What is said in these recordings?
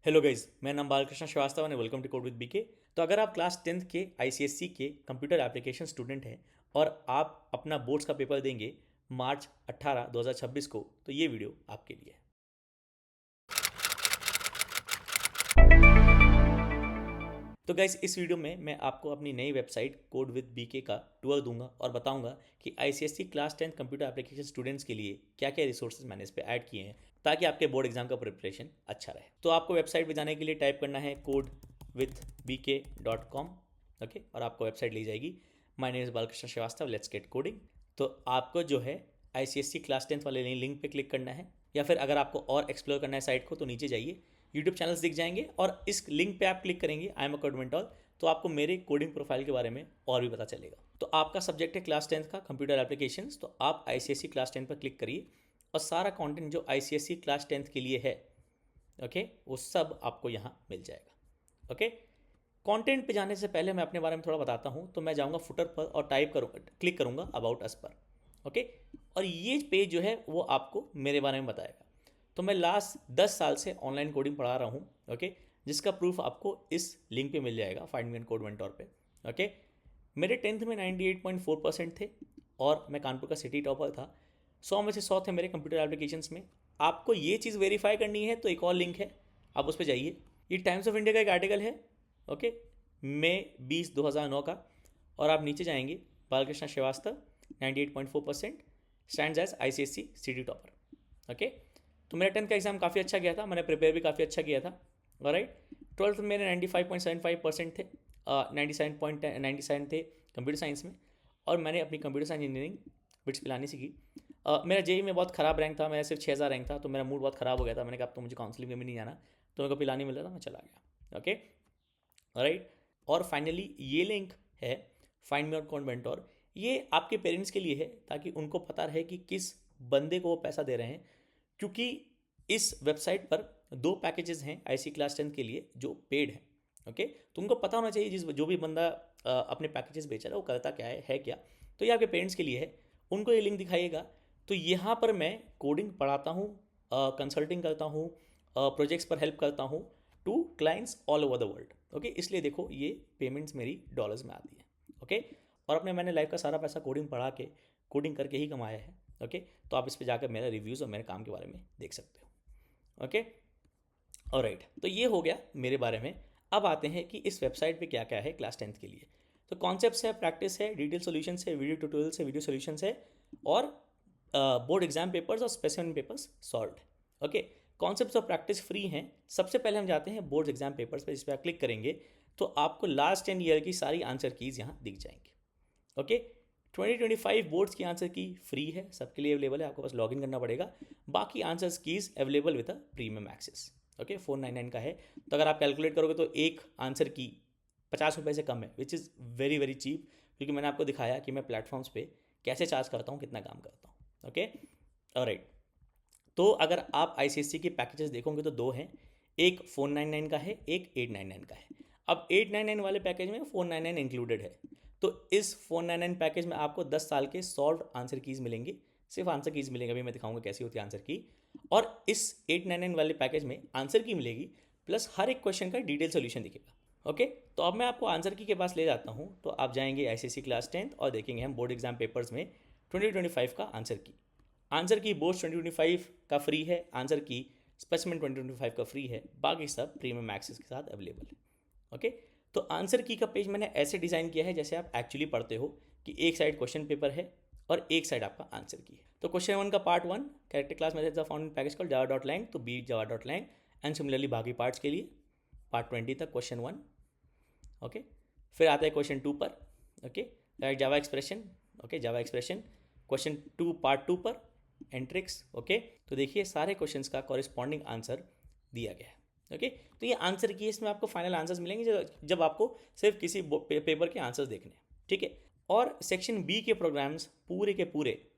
Hello guys, मेरा नाम बालकृष्ण श्रीवास्तव है। Welcome to code with BK. तो अगर आप क्लास 10th के आईसीएससी के कंप्यूटर एप्लीकेशन स्टूडेंट हैं और आप अपना बोर्ड्स का पेपर देंगे मार्च 18 2026 को, तो ये वीडियो आपके लिए है। तो गाइस, इस वीडियो में मैं आपको अपनी नई वेबसाइट कोड विद बीके का टूर दूंगा और बताऊंगा कि ICSC class 10 computer application students के लिए क्या क्या रिसोर्सेज मैंने इस पर ऐड किए हैं ताकि आपके बोर्ड एग्जाम का प्रिपरेशन अच्छा रहे। तो आपको वेबसाइट पे जाने के लिए टाइप करना है codewithbk.com। ओके, और आपको वेबसाइट ले जाएगी। My name is Balkrishna Shrivastava, let's get coding. तो आपको जो है आईसीएससी क्लास 10 वाले लिंक पे क्लिक करना है, या फिर अगर आपको और एक्सप्लोर करना है साइट को तो नीचे जाइए, यूट्यूब चैनल्स दिख जाएंगे और इस लिंक पे आप क्लिक करेंगे I am a code mentor, तो आपको मेरे कोडिंग प्रोफाइल के बारे में और भी पता चलेगा। तो आपका सब्जेक्ट है क्लास 10 का कंप्यूटर एप्लीकेशंस, तो आप आईसीएससी क्लास 10 पर क्लिक करिए और सारा कंटेंट जो आईसीएससी क्लास 10 के लिए है, ओके, वो सब आपको यहाँ मिल जाएगा। ओके, कंटेंट पे जाने से पहले मैं अपने बारे में थोड़ा बताता हूँ। तो मैं जाऊँगा फुटर पर और टाइप करूँगा, क्लिक करूँगा अबाउट अस पर। ओके, और ये पेज जो है वो आपको मेरे बारे में बताएगा। तो मैं लास्ट 10 साल से ऑनलाइन कोडिंग पढ़ा रहा हूँ, ओके, जिसका प्रूफ आपको इस लिंक पे मिल जाएगा, find me on code mentor पे। ओके, मेरे 10th में 98.4% थे और मैं कानपुर का सिटी टॉपर था। 100 में से 100 थे मेरे कंप्यूटर एप्लीकेशंस में। आपको ये चीज़ वेरीफाई करनी है तो एक और लिंक है, आप उस पर जाइए। ये टाइम्स ऑफ इंडिया का एक आर्टिकल है, ओके, मई 20 2009 का, और आप नीचे जाएंगे, Balkrishna Shrivastava 98.4% stands as ICSE city topper. Okay, तो मेरा 10th का एग्जाम काफ़ी अच्छा गया था, मैंने प्रिपेयर भी काफ़ी अच्छा किया था। राइट, 12th में मेरे 95.75% थे, 97 थे कंप्यूटर साइंस में, और मैंने अपनी computer science engineering bits Pilani सीखी। मेरा जेई में बहुत ख़राब रैंक था, मेरा सिर्फ 6000 रैंक था, तो मेरा मूड बहुत ख़राब हो गया था। मैंने कहा अब तो मुझे काउंसलिंग में भी नहीं जाना, तो मेरे को पिलानी मिल रहा था, मैं चला गया। ओके, राइट, और फाइनली ये लिंक है find me on code mentor. ये आपके पेरेंट्स के लिए है ताकि उनको पता रहे कि किस बंदे को वो पैसा दे रहे हैं, क्योंकि इस वेबसाइट पर 2 पैकेजेस हैं आईसी क्लास 10 के लिए जो पेड हैं। ओके, तो उनको पता होना चाहिए जो भी बंदा अपने पैकेजेस बेच रहा है वो करता क्या है क्या। तो ये आपके पेरेंट्स के लिए है, उनको ये लिंक दिखाइएगा। तो यहाँ पर मैं कोडिंग पढ़ाता हूँ, कंसल्टिंग करता हूँ, प्रोजेक्ट्स पर हेल्प करता हूँ to clients all over the world. Okay, इसलिए देखो ये पेमेंट्स मेरी डॉलर्स में आती है। ओके, और अपने मैंने लाइफ का सारा पैसा कोडिंग पढ़ा के, कोडिंग करके ही कमाया है। ओके, तो आप इस पर जाकर मेरा रिव्यूज़ और मेरे काम के बारे में देख सकते हो। ओके, ऑलराइट, तो ये हो गया मेरे बारे में। अब आते हैं कि इस वेबसाइट पे क्या क्या है क्लास 10th के लिए। तो कॉन्सेप्ट्स है, प्रैक्टिस है, डिटेल सॉल्यूशंस है, वीडियो ट्यूटोरियल्स है, वीडियो सॉल्यूशंस है, और बोर्ड एग्जाम पेपर्स और specific papers solve. Okay, concepts और प्रैक्टिस फ्री हैं। सबसे पहले हम जाते हैं बोर्ड एग्जाम पेपर्स पे, जिस पर आप क्लिक करेंगे तो आपको लास्ट 10 ईयर की सारी आंसर कीज़ यहाँ दिख जाएंगी। ओके, 2025 बोर्ड्स की आंसर की फ्री है, सबके लिए अवेलेबल है, आपको बस लॉगिन करना पड़ेगा। बाकी answer keys available with a premium access. Okay, 499 का है। तो अगर आप कैलकुलेट करोगे तो एक आंसर की 50 रुपये से कम है, which is very very cheap, क्योंकि मैंने आपको दिखाया कि मैं प्लेटफॉर्म्स पे कैसे चार्ज करता हूँ, कितना काम करता हूँ। ओके, ऑलराइट, तो अगर आप आईसीएससी के पैकेजेस देखोगे तो 2 हैं, एक 499 का है, एक 899 का है। अब 899 वाले पैकेज में 499 इंक्लूडेड है, तो इस 499 पैकेज में आपको 10 साल के सॉल्व आंसर कीज़ मिलेंगे, सिर्फ आंसर कीज़ मिलेंगे, अभी मैं दिखाऊंगा कैसी होती है आंसर की। और इस 899 वाले पैकेज में आंसर की मिलेगी, प्लस हर एक क्वेश्चन का डिटेल सोल्यूशन दिखेगा। ओके, तो अब मैं आपको आंसर की के पास ले जाता हूँ। तो आप जाएंगे आईसीएससी क्लास 10 और देखेंगे हम बोर्ड एग्जाम पेपर्स में 2025 का आंसर की बोर्ड 2025 का फ्री है, आंसर की स्पेसिमेन 2025 का फ्री है, बाकी सब प्रीमियम एक्सेस के साथ अवेलेबल है। ओके, तो आंसर की का पेज मैंने ऐसे डिज़ाइन किया है जैसे आप एक्चुअली पढ़ते हो, कि एक साइड क्वेश्चन पेपर है और एक साइड आपका आंसर की है। तो क्वेश्चन 1 का part 1, character class methods are found in package called java.lang तो बी java.lang, एंड सिमिलरली बाकी पार्ट्स के लिए पार्ट 20 तक क्वेश्चन 1। ओके, फिर आता है क्वेश्चन 2 पर, ओके, राइट जावा एक्सप्रेशन। ओके, जावा एक्सप्रेशन क्वेश्चन 2 पार्ट 2 पर एंट्रिक्स। ओके, तो देखिए सारे क्वेश्चंस का कॉरिस्पॉन्डिंग आंसर दिया गया है। ओके, तो ये आंसर की, इसमें आपको फाइनल आंसर्स मिलेंगे जब आपको सिर्फ किसी पेपर के आंसर्स देखने हैं। ठीक है, और सेक्शन बी के प्रोग्राम्स पूरे के पूरे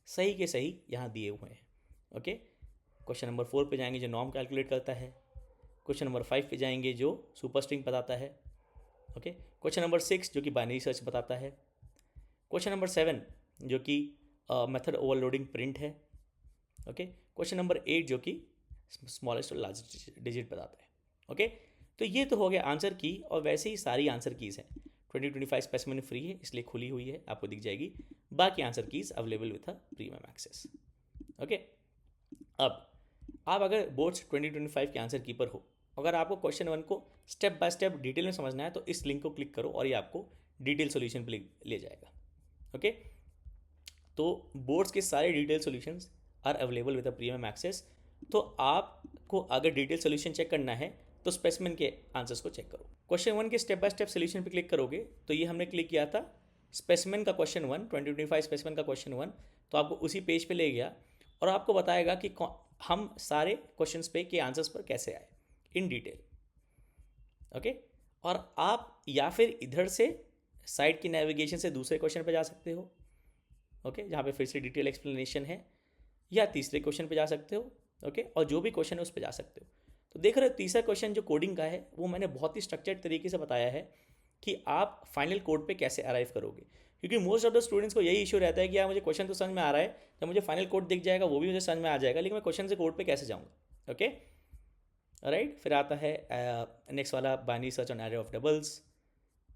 सही के सही यहाँ दिए हुए हैं। ओके, क्वेश्चन नंबर 4 पे जाएंगे जो नॉर्म कैलकुलेट करता है, क्वेश्चन नंबर 5 पे जाएंगे जो सुपर स्ट्रिंग बताता है। ओके, क्वेश्चन नंबर 6 जो कि बाइनरी सर्च बताता है, क्वेश्चन नंबर 7 जो कि मेथड ओवरलोडिंग प्रिंट है। ओके, क्वेश्चन नंबर 8 जो कि स्मॉलेस्ट और लार्जेस्ट डिजिट बताता है। ओके, तो ये तो हो गया आंसर की, और वैसे ही सारी आंसर कीज़ हैं। 2025 स्पेसिमेन फ्री है इसलिए खुली हुई है, आपको दिख जाएगी। बाकी answer keys available with a premium access. Okay, अब आप अगर बोर्ड्स 2025 के आंसर कीपर हो, अगर आपको क्वेश्चन 1 को स्टेप बाय स्टेप डिटेल में समझना है, तो इस लिंक को क्लिक करो और ये आपको डिटेल सोल्यूशन पे ले जाएगा। ओके, तो बोर्ड्स के सारे detail solutions are available with a premium access. तो आपको अगर डिटेल सॉल्यूशन चेक करना है तो स्पेसिमेन के आंसर्स को चेक करो। क्वेश्चन 1 के स्टेप बाय स्टेप सॉल्यूशन पे क्लिक करोगे तो ये हमने क्लिक किया था स्पेसिमेन का क्वेश्चन 1, 2025 स्पेसिमेन का क्वेश्चन 1, तो आपको उसी पेज पे ले गया और आपको बताएगा कि हम सारे क्वेश्चंस पे के आंसर्स पर कैसे आए इन डिटेल। ओके, और आप या फिर इधर से साइड की नेविगेशन से दूसरे क्वेश्चन पे जा सकते हो, ओके, जहाँ पे फिर से डिटेल एक्सप्लेनेशन है, या तीसरे क्वेश्चन पे जा सकते हो। ओके, और जो भी क्वेश्चन है उस पर जा सकते हो। तो देख रहे हो तीसरा क्वेश्चन जो कोडिंग का है वो मैंने बहुत ही स्ट्रक्चर्ड तरीके से बताया है कि आप फाइनल कोड पे कैसे अराइव करोगे, क्योंकि मोस्ट ऑफ द स्टूडेंट्स को यही इशू रहता है कि यार मुझे क्वेश्चन तो समझ में आ रहा है, जब मुझे फाइनल कोड दिख जाएगा वो भी मुझे समझ में आ जाएगा, लेकिन मैं क्वेश्चन से कोड पे कैसे जाऊँगा। ओके, राइट, फिर आता है नेक्स्ट वाला binary search on array of doubles.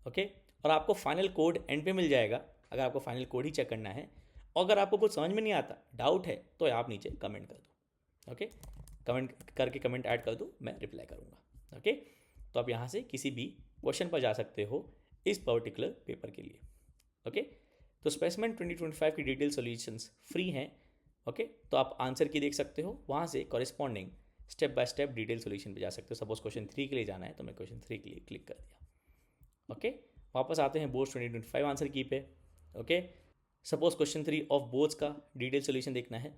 Okay, और आपको फाइनल कोड एंड पे मिल जाएगा अगर आपको फाइनल कोड ही चेक करना है। अगर आपको कुछ समझ में नहीं आता, डाउट है, तो आप नीचे कमेंट कर दो। ओके, कमेंट करके कमेंट ऐड कर दो, मैं रिप्लाई करूँगा। ओके, तो आप यहाँ से किसी भी क्वेश्चन पर जा सकते हो इस पर्टिकुलर पेपर के लिए। ओके, तो स्पेसिमेन 2025 की डिटेल सॉल्यूशंस फ्री हैं। ओके, तो आप आंसर की देख सकते हो, वहाँ से corresponding step by step detail solution पे जा सकते हो। सपोज क्वेश्चन 3 के लिए जाना है तो मैं क्वेश्चन 3 के लिए क्लिक कर दिया। ओके, वापस आते हैं बोर्ड्स 2025 आंसर की पे। Okay, suppose question 3 of boards का डिटेल सॉल्यूशन देखना है।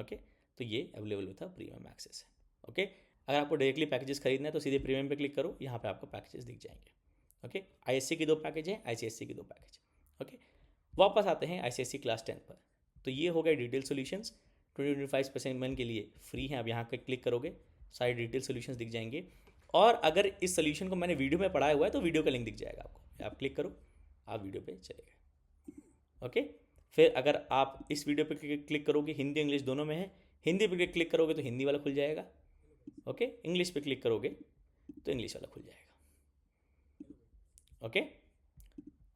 ओके, तो ये अवेलेबल विथ प्रीमियम एक्सेस है। ओके, अगर आपको डायरेक्टली पैकेजेस खरीदना है तो सीधे प्रीमियम पे क्लिक करो, यहाँ पे आपको पैकेजेस दिख जाएंगे। ओके, आईएससी की 2 पैकेज हैं, आईसीएससी की 2 पैकेज। ओके, वापस आते हैं आईसीएससी क्लास 10 पर। तो ये हो गए डिटेल सॉल्यूशंस 2025 स्पेसिमेन के लिए फ्री हैं। अब यहाँ पे क्लिक करोगे सारे डिटेल सॉल्यूशंस दिख जाएंगे, और अगर इस सोल्यूशन को मैंने वीडियो में पढ़ाया हुआ है तो वीडियो का लिंक दिख जाएगा आपको, आप क्लिक करो, आप वीडियो पे चले गए। ओके, फिर अगर आप इस वीडियो पे क्लिक करोगे, हिंदी इंग्लिश दोनों में है, हिंदी पे क्लिक करोगे तो हिंदी वाला खुल जाएगा। ओके, इंग्लिश पे क्लिक करोगे तो इंग्लिश वाला खुल जाएगा। ओके,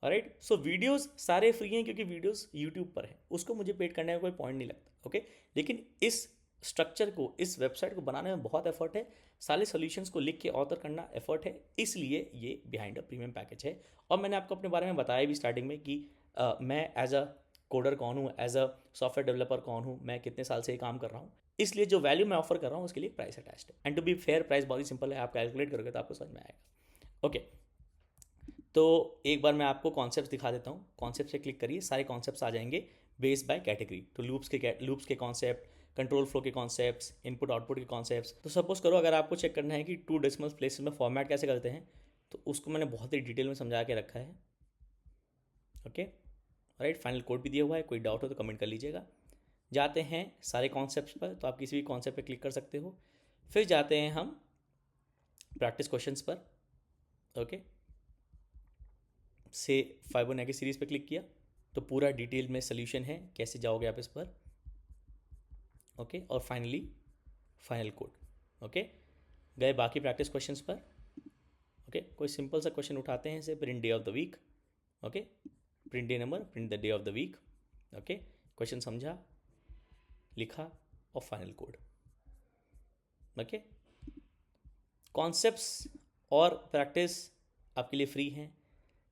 ऑलराइट, सो वीडियोस सारे फ्री हैं क्योंकि वीडियोस यूट्यूब पर है, उसको मुझे पेड करने का कोई पॉइंट नहीं लगता। ओके, लेकिन इस स्ट्रक्चर को, इस वेबसाइट को बनाने में बहुत एफर्ट है, सारे सॉल्यूशंस को लिख के ऑथर करना एफर्ट है, इसलिए ये बिहाइंड अ प्रीमियम पैकेज है। और मैंने आपको अपने बारे में बताया भी स्टार्टिंग में कि मैं एज अ कोडर कौन हूँ, एज अ सॉफ्टवेयर डेवलपर कौन हूँ, मैं कितने साल से ये काम कर रहा हूँ, इसलिए जो वैल्यू मैं ऑफर कर रहा हूँ उसके लिए प्राइस अटैच्ड है। And to be fair, price बहुत ही सिंपल है, आप कैलकुलेट करोगे तो आपको समझ में आएगा। ओके, तो एक बार मैं आपको कॉन्सेप्ट दिखा देता हूँ। कॉन्सेप्ट से क्लिक करिए, सारे कॉन्सेप्ट्स आ जाएंगे बेस्ड बाय कैटेगरी। तो लूप्स के कॉन्सेप्ट, कंट्रोल फ्लो के कॉन्सेप्ट्स, इनपुट आउटपुट के कॉन्सेप्ट्स। तो सपोज करो अगर आपको चेक करना है कि 2 डेसिमल प्लेसेस में फॉर्मेट कैसे करते हैं, तो उसको मैंने बहुत ही डिटेल में समझा के रखा है। ओके, राइट, फाइनल कोड भी दिया हुआ है, कोई डाउट हो तो कमेंट कर लीजिएगा। जाते हैं सारे कॉन्सेप्ट्स पर, तो आप किसी भी कॉन्सेप्ट पर क्लिक कर सकते हो। फिर जाते हैं हम प्रैक्टिस क्वेश्चंस पर। ओके, से फाइबोनाची सीरीज़ पे क्लिक किया तो पूरा डिटेल में सोल्यूशन है, कैसे जाओगे आप इस पर। ओके, और फाइनली फाइनल कोड। ओके, गए बाकी प्रैक्टिस क्वेश्चंस पर। ओके, कोई सिंपल सा क्वेश्चन उठाते हैं, जैसे print day of the week. Okay, print day number, print the day of the week. Okay, question समझा, लिखा और फाइनल कोड। ओके, कॉन्सेप्ट्स और प्रैक्टिस आपके लिए फ्री हैं।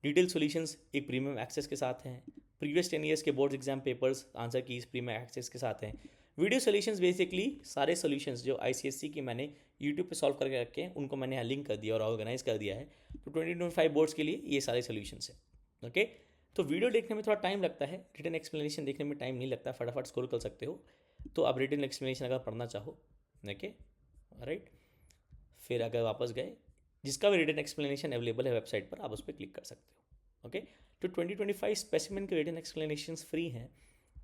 डिटेल सॉल्यूशंस एक प्रीमियम एक्सेस के साथ हैं। प्रीवियस 10 ईयर्स के board exam papers answer keys premium access के साथ हैं। वीडियो सॉल्यूशंस बेसिकली सारे सॉल्यूशंस जो आईसीएससी की मैंने यूट्यूब पे सॉल्व करके रखे हैं उनको मैंने यहाँ लिंक कर दिया और ऑर्गेनाइज कर दिया है। तो 2025 बोर्ड्स के लिए ये सारे सॉल्यूशंस हैं। ओके, तो वीडियो देखने में थोड़ा टाइम लगता है, रिटन एक्सप्लेनेशन देखने में टाइम नहीं लगता, फटाफट स्क्रॉल कर सकते हो। तो आप रिटन एक्सप्लेनेशन अगर पढ़ना चाहो, ओके, राइट, फिर अगर वापस गए, जिसका भी रिटन एक्सप्लेनेशन अवेलेबल है वेबसाइट पर, आप उस पर क्लिक कर सकते हो। ओके, तो 2025 स्पेसिमेन के रिटन एक्सप्लेनेशंस फ्री हैं,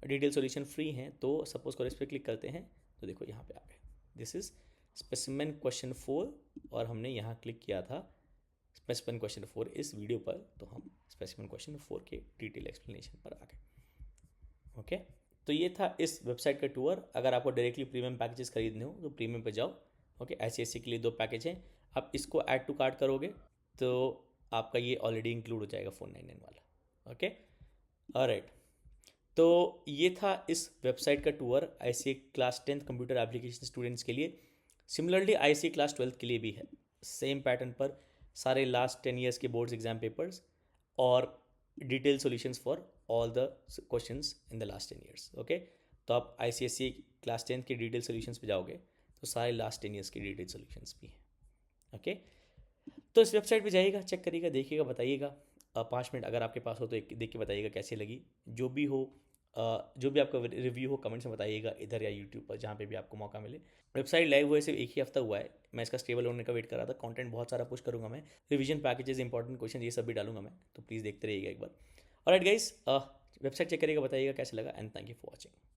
डिटेल सॉल्यूशन फ्री हैं। तो सपोज करो इस पर क्लिक करते हैं तो देखो यहाँ पे आ गए, दिस इज स्पेसिमेन क्वेश्चन 4, और हमने यहाँ क्लिक किया था स्पेसिमेन क्वेश्चन 4 इस वीडियो पर, तो हम स्पेसिमेन क्वेश्चन 4 के डिटेल एक्सप्लेनेशन पर आ गए। ओके, तो ये था इस वेबसाइट का टूर। अगर आपको डायरेक्टली प्रीमियम पैकेजेस खरीदने हो तो प्रीमियम पे जाओ। ओके, आईसीएससी के लिए 2 पैकेज हैं, आप इसको ऐड टू कार्ट करोगे तो आपका ये ऑलरेडी इंक्लूड हो जाएगा 499 वाला। Okay, alright. तो ये था इस वेबसाइट का tour ICA class 10th computer application students के लिए। सिमिलरली ICA क्लास 12th के लिए भी है, सेम पैटर्न पर सारे लास्ट 10 ईयर्स के बोर्ड्स एग्जाम पेपर्स और detail solutions for all the questions in the last 10 years. Okay, तो आप ICSE क्लास 10th के डिटेल सॉल्यूशंस पे जाओगे तो सारे लास्ट 10 ईयर्स के डिटेल सॉल्यूशंस भी हैं। ओके, तो इस वेबसाइट पे जाइएगा, चेक करिएगा, देखिएगा, बताइएगा। 5 मिनट अगर आपके पास हो तो एक देख के बताइएगा कैसी लगी। जो भी हो, जो भी आपका रिव्यू हो कमेंट्स में बताइएगा, इधर या यूट्यूब पर, जहाँ पे भी आपको मौका मिले। वेबसाइट लाइव हुए सिर्फ 1 ही हफ्ता हुआ है, मैं इसका स्टेबल होने का वेट कर रहा था। कंटेंट बहुत सारा पुश करूँगा मैं, रिवीजन पैकेजेस, इंपॉर्टेंट क्वेश्चन, ये सब भी डालूंगा मैं, तो प्लीज़ देखते रहिएगा एक बार। ऑलराइट गाइस, वेबसाइट चेक करिएगा, बताइएगा कैसा लगा, and thank you for watching.